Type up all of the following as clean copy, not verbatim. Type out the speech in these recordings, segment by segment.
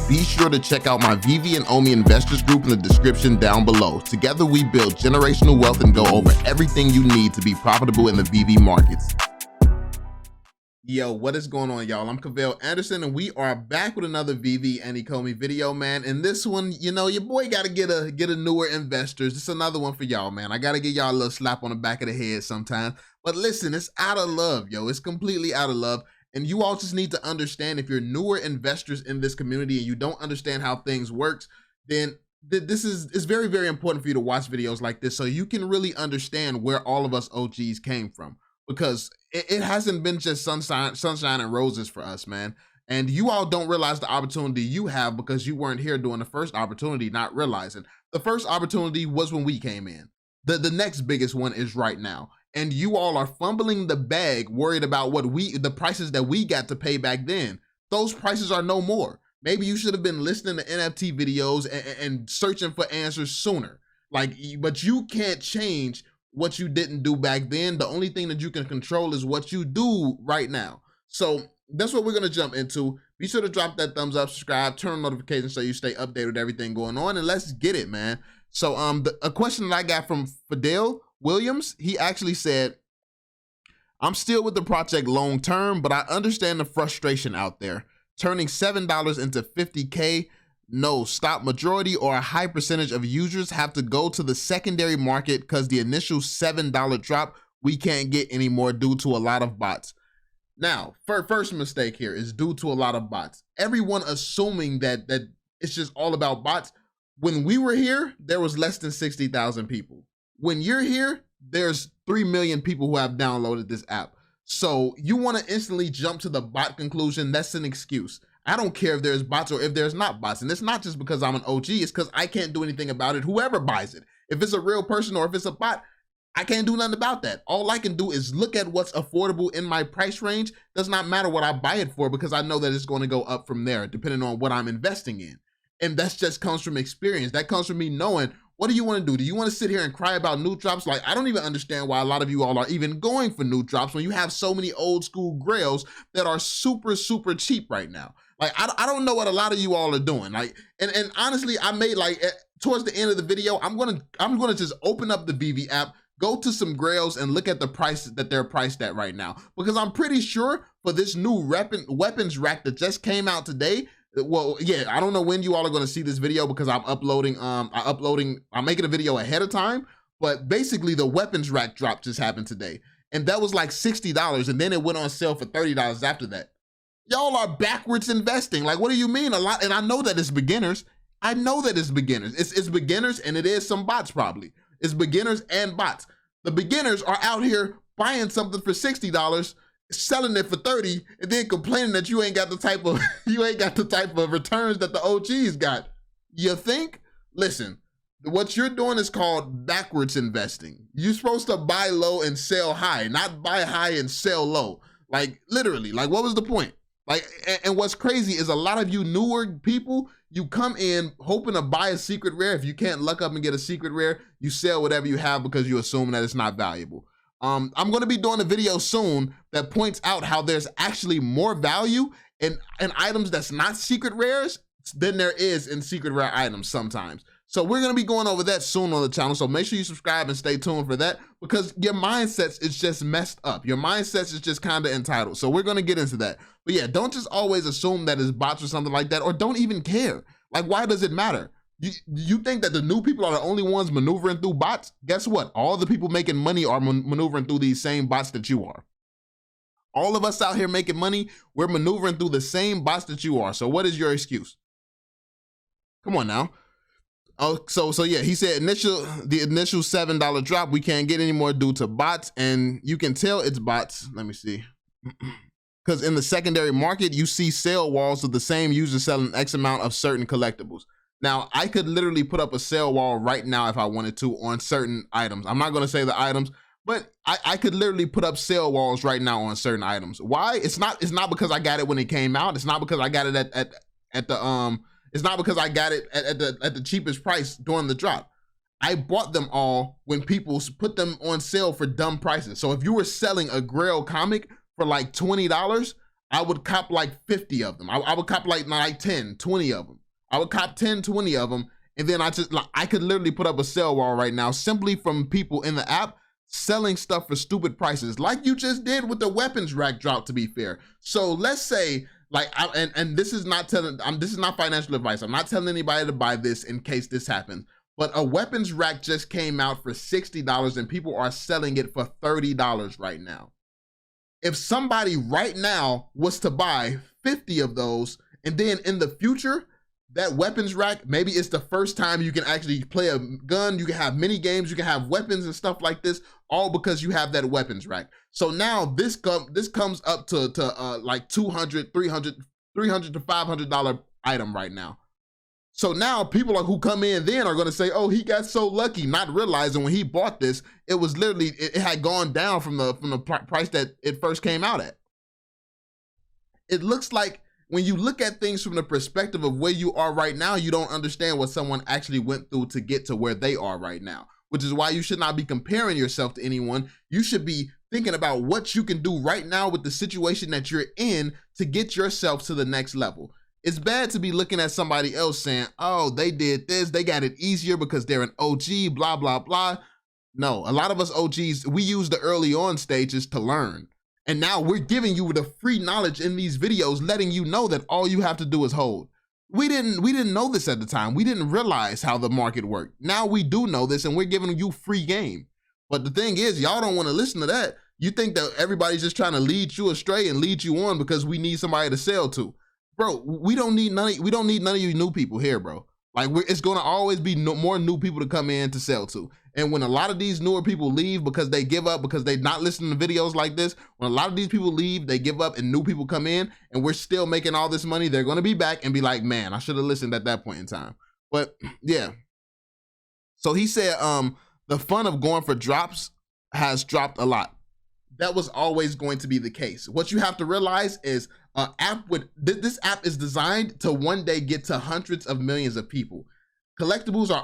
Be sure to check out my Veve and Omi Investors group in the description down below. Together we build generational wealth and go over everything you need to be profitable in the Veve markets. Yo, what is going on, y'all? I'm Cavell Anderson, and we are back with another Veve and Ecomi video, man. And this one, you know, your boy got to get a newer investors. This is another one for y'all, man. I got to give y'all a little slap on the back of the head sometimes. But listen, it's out of love, yo. It's completely out of love. And you all just need to understand, if you're newer investors in this community and you don't understand how things works, then it's very, very important for you to watch videos like this so you can really understand where all of us OGs came from. Because it hasn't been just sunshine and roses for us, man. And you all don't realize the opportunity you have because you weren't here during the first opportunity, not realizing. The first opportunity was when we came in. The next biggest one is right now. And you all are fumbling the bag, worried about the prices that we got to pay back then. Those prices are no more. Maybe you should have been listening to NFT videos and searching for answers sooner. But you can't change what you didn't do back then. The only thing that you can control is what you do right now. So that's what we're gonna jump into. Be sure to drop that thumbs up, subscribe, turn on notifications so you stay updated with everything going on, and let's get it, man. So a question that I got from Fidel Williams, he actually said, I'm still with the project long term, but I understand the frustration out there. Turning $7 into 50K, no, stop. Majority or a high percentage of users have to go to the secondary market because the initial $7 drop, we can't get anymore due to a lot of bots. Now, first mistake here is due to a lot of bots. Everyone assuming that it's just all about bots. When we were here, there was less than 60,000 people. When you're here, there's 3 million people who have downloaded this app. So you want to instantly jump to the bot conclusion. That's an excuse. I don't care if there's bots or if there's not bots. And it's not just because I'm an OG, it's because I can't do anything about it. Whoever buys it, if it's a real person or if it's a bot, I can't do nothing about that. All I can do is look at what's affordable in my price range. Does not matter what I buy it for because I know that it's going to go up from there depending on what I'm investing in. And that just comes from experience. That comes from me knowing, what do you want to do? Do you want to sit here and cry about new drops? Like, I don't even understand why a lot of you all are even going for new drops when you have so many old school grails that are super, super cheap right now. Like, I don't know what a lot of you all are doing. Like, and honestly, I made towards the end of the video, I'm gonna just open up the Veve app, go to some grails and look at the price that they're priced at right now. Because I'm pretty sure for this new weapons rack that just came out today, well, yeah, I don't know when you all are going to see this video because I'm making a video ahead of time, but basically the weapons rack drop just happened today. And that was like $60 and then it went on sale for $30 after that. Y'all are backwards investing. Like, what do you mean? A lot. And I know that it's beginners. I know that it's beginners. It's beginners and it is some bots probably. It's beginners and bots. The beginners are out here buying something for $60, selling it for 30, and then complaining that you ain't got the type of returns that the OGs got. You think? Listen, what you're doing is called backwards investing. You're supposed to buy low and sell high, not buy high and sell low. Like, literally, like, what was the point? Like, and what's crazy is a lot of you newer people, you come in hoping to buy a secret rare. If you can't luck up and get a secret rare, you sell whatever you have because you assume that it's not valuable. I'm going to be doing a video soon that points out how there's actually more value in items that's not secret rares than there is in secret rare items sometimes. So we're going to be going over that soon on the channel. So make sure you subscribe and stay tuned for that because your mindsets is just messed up. Your mindsets is just kind of entitled. So we're going to get into that. But yeah, don't just always assume that it's bots or something like that, or don't even care. Like, why does it matter? You think that the new people are the only ones maneuvering through bots? Guess what? All the people making money are maneuvering through these same bots that you are. All of us out here making money, we're maneuvering through the same bots that you are. So what is your excuse? Come on now. Oh, so yeah, he said the initial $7 drop, we can't get any more due to bots, and you can tell it's bots. Let me see. Because in the secondary market, you see sale walls of the same user selling X amount of certain collectibles. Now, I could literally put up a sale wall right now if I wanted to on certain items. I'm not going to say the items, but I could literally put up sale walls right now on certain items. Why? It's not because I got it when it came out. It's not because I got it it's not because I got it at the cheapest price during the drop. I bought them all when people put them on sale for dumb prices. So if you were selling a Grail comic for like $20, I would cop like 50 of them. I would cop like 10, 20 of them. I would cop 10, 20 of them. And then I could literally put up a sell wall right now simply from people in the app selling stuff for stupid prices, like you just did with the weapons rack drop, to be fair. So let's say, like, and this is not this is not financial advice. I'm not telling anybody to buy this in case this happens. But a weapons rack just came out for $60 and people are selling it for $30 right now. If somebody right now was to buy 50 of those, and then in the future, that weapons rack, maybe it's the first time you can actually play a gun, you can have mini games, you can have weapons and stuff like this, all because you have that weapons rack. So now this comes up to like $200, $300 to $500 item right now. So now people who come in then are going to say, oh, he got so lucky, not realizing when he bought this, it was literally, it had gone down from the price that it first came out at. It looks like when you look at things from the perspective of where you are right now, you don't understand what someone actually went through to get to where they are right now, which is why you should not be comparing yourself to anyone. You should be thinking about what you can do right now with the situation that you're in to get yourself to the next level. It's bad to be looking at somebody else saying, oh, they did this, they got it easier because they're an OG, blah, blah, blah. No, a lot of us OGs, we use the early on stages to learn. And now we're giving you the free knowledge in these videos, letting you know that all you have to do is hold. We didn't know this at the time. We didn't realize how the market worked. Now we do know this and we're giving you free game. But the thing is, y'all don't want to listen to that. You think that everybody's just trying to lead you astray and lead you on because we need somebody to sell to. Bro, we don't need none of you new people here, bro. Like, it's going to always be more new people to come in to sell to. And when a lot of these newer people leave because they give up, because they're not listening to videos like this, when a lot of these people leave, they give up and new people come in and we're still making all this money, they're going to be back and be like, man, I should have listened at that point in time. But yeah. So he said, the fun of going for drops has dropped a lot. That was always going to be the case. What you have to realize is this app is designed to one day get to hundreds of millions of people. Collectibles are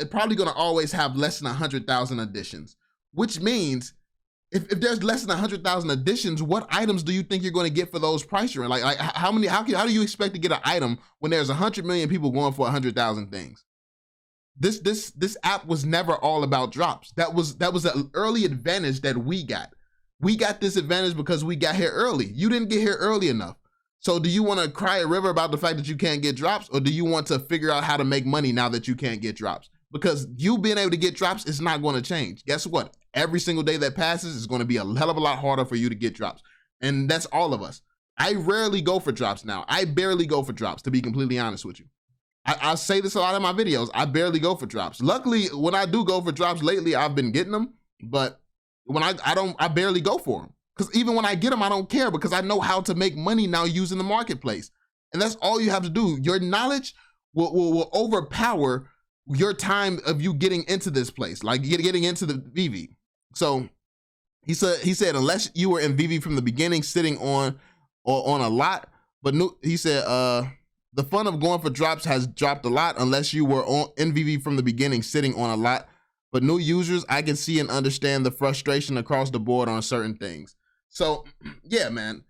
probably gonna always have less than 100,000 additions, which means if there's less than 100,000 additions, what items do you think you're gonna get for those price range? Like how do you expect to get an item when there's 100 million people going for 100,000 things? This app was never all about drops. That was an early advantage that we got. We got this advantage because we got here early. You didn't get here early enough. So do you want to cry a river about the fact that you can't get drops, or do you want to figure out how to make money now that you can't get drops? Because you being able to get drops is not going to change. Guess what? Every single day that passes is going to be a hell of a lot harder for you to get drops. And that's all of us. I rarely go for drops now. I barely go for drops, to be completely honest with you. I say this a lot in my videos. I barely go for drops. Luckily, when I do go for drops lately, I've been getting them, but when I barely go for them. Because even when I get them, I don't care because I know how to make money now using the marketplace. And that's all you have to do. Your knowledge will overpower your time of you getting into this place, like getting into the Veve. So he said, unless you were in Veve from the beginning, sitting on a lot, but he said, the fun of going for drops has dropped a lot unless you were in Veve from the beginning, sitting on a lot. But new users, I can see and understand the frustration across the board on certain things. So yeah, man,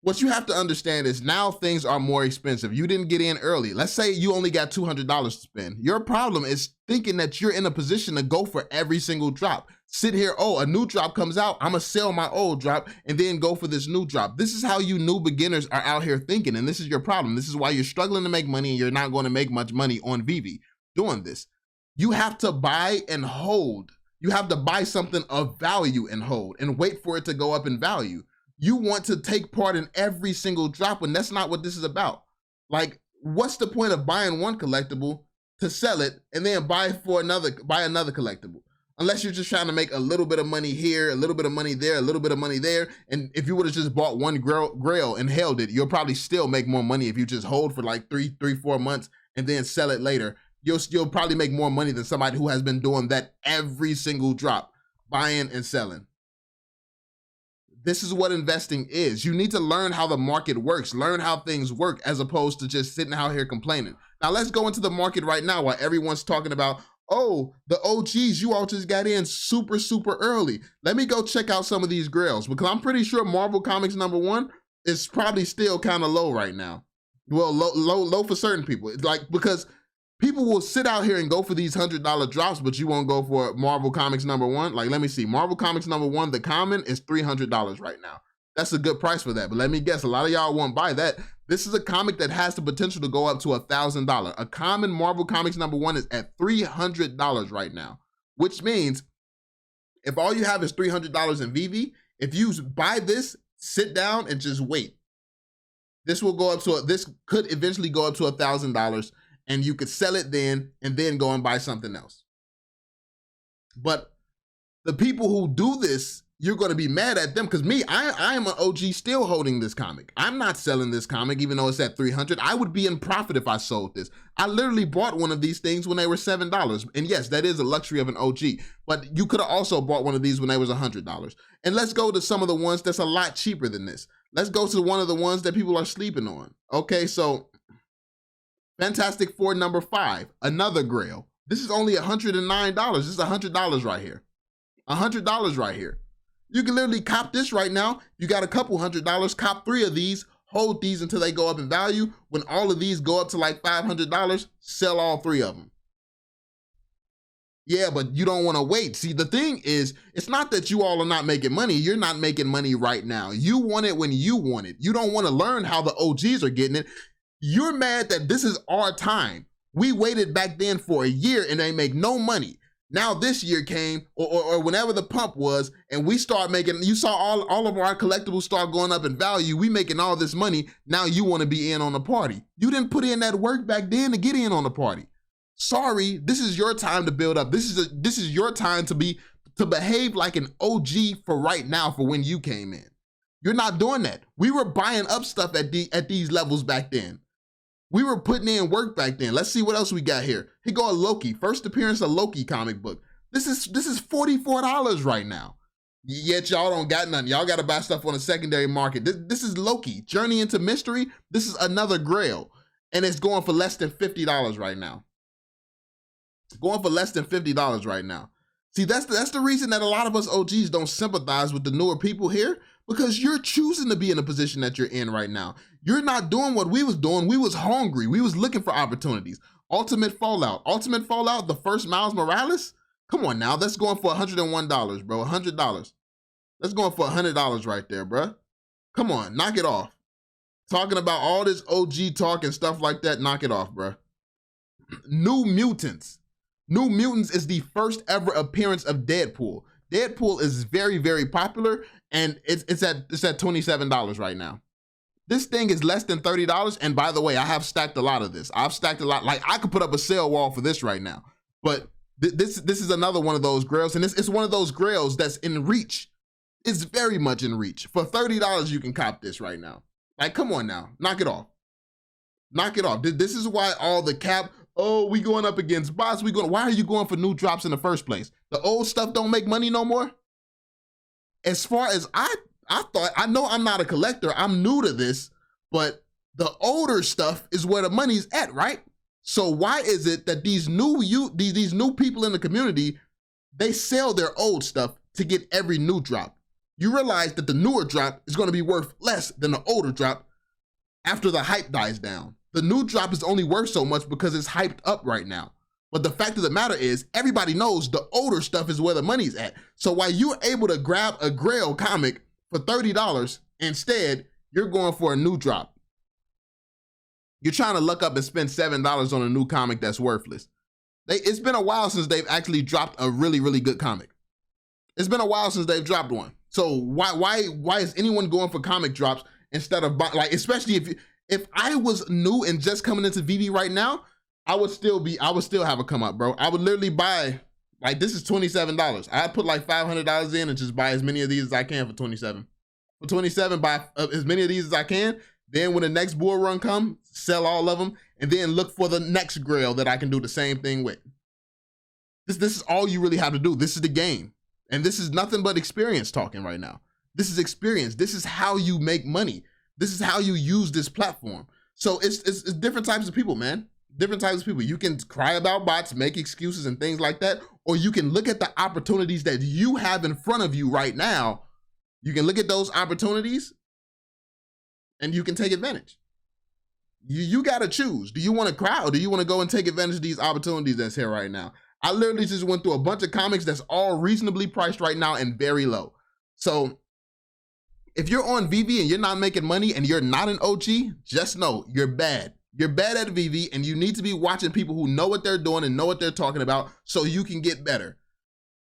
what you have to understand is now things are more expensive. You didn't get in early. Let's say you only got $200 to spend. Your problem is thinking that you're in a position to go for every single drop. Sit here, oh, a new drop comes out, I'm gonna sell my old drop and then go for this new drop. This is how you new beginners are out here thinking, and this is your problem. This is why you're struggling to make money and you're not going to make much money on Veve doing this. You have to buy and hold. You have to buy something of value and hold and wait for it to go up in value. You want to take part in every single drop when that's not what this is about. Like, what's the point of buying one collectible to sell it and then buy another collectible? Unless you're just trying to make a little bit of money here, a little bit of money there, a little bit of money there. And if you would have just bought one grail and held it, you'll probably still make more money if you just hold for like 3-4 months and then sell it later. You'll probably make more money than somebody who has been doing that every single drop, buying and selling. This is what investing is. You need to learn how the market works, learn how things work, as opposed to just sitting out here complaining. Now let's go into the market right now while everyone's talking about, oh, the OGs, you all just got in super, super early. Let me go check out some of these grails because I'm pretty sure Marvel Comics #1 it's probably still kind of low right now. Well, low for certain people. It's like, because people will sit out here and go for these $100 drops, but you won't go for Marvel Comics #1. Like, let me see. Marvel Comics #1, the common, is $300 right now. That's a good price for that. But let me guess, a lot of y'all won't buy that. This is a comic that has the potential to go up to $1,000. A common Marvel Comics #1 is at $300 right now, which means if all you have is $300 in Veve, if you buy this, sit down and just wait. This will go up to, this could eventually go up to $1,000, and you could sell it then and then go and buy something else. But the people who do this, you're going to be mad at them, because me, I am an OG still holding this comic. I'm not selling this comic even though it's at $300. I would be in profit if I sold this. I literally bought one of these things when they were $7. And yes, that is a luxury of an OG, but you could have also bought one of these when they was $100. And let's go to some of the ones that's a lot cheaper than this. Let's go to one of the ones that people are sleeping on. Okay, so Fantastic Four #5, another grail. This is only $109. This is $100 right here. $100 right here. You can literally cop this right now. You got a couple $100, cop 3 of these, hold these until they go up in value. When all of these go up to like $500, sell all 3 of them. Yeah, but you don't want to wait. See, the thing is, it's not that you all are not making money. You're not making money right now. You want it when you want it. You don't want to learn how the OGs are getting it. You're mad that this is our time. We waited back then for a year and they make no money. Now this year came, or whenever the pump was, and we start making, you saw all of our collectibles start going up in value. We making all this money. Now you want to be in on the party. You didn't put in that work back then to get in on the party. Sorry, this is your time to build up. This is your time to behave like an OG for right now, for when you came in. You're not doing that. We were buying up stuff at these levels back then. We were putting in work back then. Let's see what else we got here. Here go a Loki. First appearance of Loki comic book. This is $44 right now. Yet y'all don't got nothing. Y'all got to buy stuff on the secondary market. This is Loki. Journey into Mystery. This is another grail. And it's going for less than $50 right now. Going for less than $50 right now. See, that's the reason that a lot of us OGs don't sympathize with the newer people here, because you're choosing to be in the position that you're in right now. You're not doing what we was doing. We was hungry. We was looking for opportunities. Ultimate Fallout, the first Miles Morales. Come on now, that's going for $101, bro. $100. That's going for $100 right there, bro. Come on, knock it off. Talking about all this OG talk and stuff like that, knock it off, bro. New Mutants. New Mutants is the first ever appearance of Deadpool. Deadpool is very, very popular, and it's at $27 right now. This thing is less than $30, and by the way, I have stacked a lot of this. I've stacked a lot. Like, I could put up a sale wall for this right now. But this is another one of those grails, and it's one of those grails that's in reach. It's very much in reach. For $30, you can cop this right now. Like, come on now, knock it off. Knock it off. This is why all the cap, oh, we going up against bots. Why are you going for new drops in the first place? The old stuff don't make money no more? As far as I thought, I know I'm not a collector. I'm new to this, but the older stuff is where the money's at, right? So why is it that these new people in the community, they sell their old stuff to get every new drop? You realize that the newer drop is going to be worth less than the older drop after the hype dies down. The new drop is only worth so much because it's hyped up right now. But the fact of the matter is, everybody knows the older stuff is where the money's at. So while you're able to grab a Grail comic for $30, instead, you're going for a new drop. You're trying to luck up and spend $7 on a new comic that's worthless. It's been a while since they've actually dropped a really, really good comic. It's been a while since they've dropped one. So why is anyone going for comic drops instead of, like, especially if I was new and just coming into Veve right now, I would still have a come up, bro. I would literally buy, like, this is $27. I'd put like $500 in and just buy as many of these as I can for $27. For $27, buy as many of these as I can. Then when the next bull run comes, sell all of them, and then look for the next grail that I can do the same thing with. This is all you really have to do. This is the game. And this is nothing but experience talking right now. This is experience. This is how you make money. This is how you use this platform. So it's different types of people, man. Different types of people. You can cry about bots, make excuses and things like that, or you can look at the opportunities that you have in front of you right now. You can look at those opportunities and you can take advantage. You got to choose. Do you want to cry or do you want to go and take advantage of these opportunities that's here right now? I literally just went through a bunch of comics that's all reasonably priced right now and very low. So if you're on Veve and you're not making money and you're not an OG, just know you're bad. You're bad at Veve, and you need to be watching people who know what they're doing and know what they're talking about so you can get better.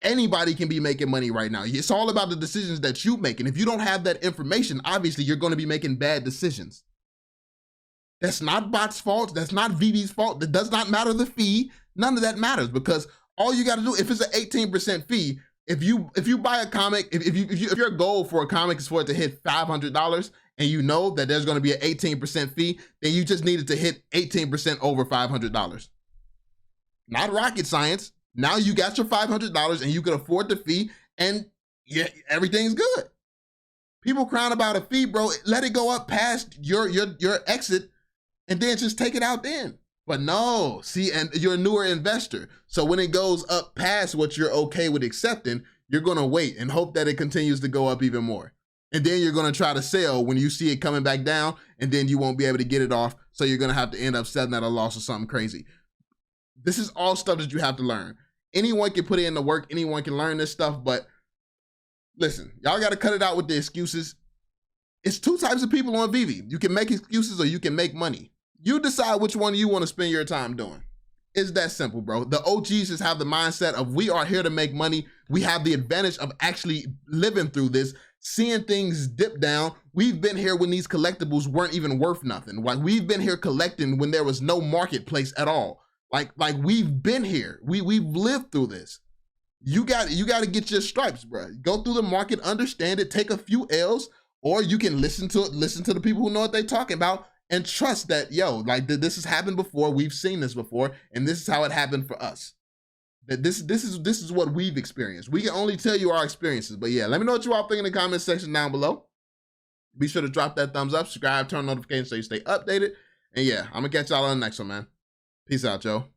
Anybody can be making money right now. It's all about the decisions that you make. And if you don't have that information, obviously you're going to be making bad decisions. That's not bot's fault. That's not Veve's fault. That does not matter the fee. None of that matters, because all you got to do, if it's an 18% fee, if you buy a comic, if your goal for a comic is for it to hit $500 and you know that there's going to be an 18% fee, then you just needed to hit 18% over $500. Not rocket science. Now you got your $500 and you can afford the fee, and yeah, everything's good. People crying about a fee, bro. Let it go up past your exit and then just take it out then. But no, see, and you're a newer investor. So when it goes up past what you're okay with accepting, you're gonna wait and hope that it continues to go up even more. And then you're gonna try to sell when you see it coming back down, and then you won't be able to get it off. So you're gonna have to end up selling at a loss or something crazy. This is all stuff that you have to learn. Anyone can put in the work, anyone can learn this stuff, but listen, y'all gotta cut it out with the excuses. It's two types of people on Veve. You can make excuses or you can make money. You decide which one you want to spend your time doing. It's that simple, bro. The OGs just have the mindset of, we are here to make money. We have the advantage of actually living through this, seeing things dip down. We've been here when these collectibles weren't even worth nothing. Like, we've been here collecting when there was no marketplace at all. Like we've been here. We've lived through this. You got to get your stripes, bro. Go through the market, understand it, take a few L's, or you can listen to the people who know what they're talking about, and trust that, yo, like, this has happened before. We've seen this before, and this is how it happened for us. That this is what we've experienced. We can only tell you our experiences. But yeah, let me know what you all think in the comment section down below. Be sure to drop that thumbs up, subscribe, turn on notifications so you stay updated. And yeah, I'm gonna catch y'all on the next one, man. Peace out, yo.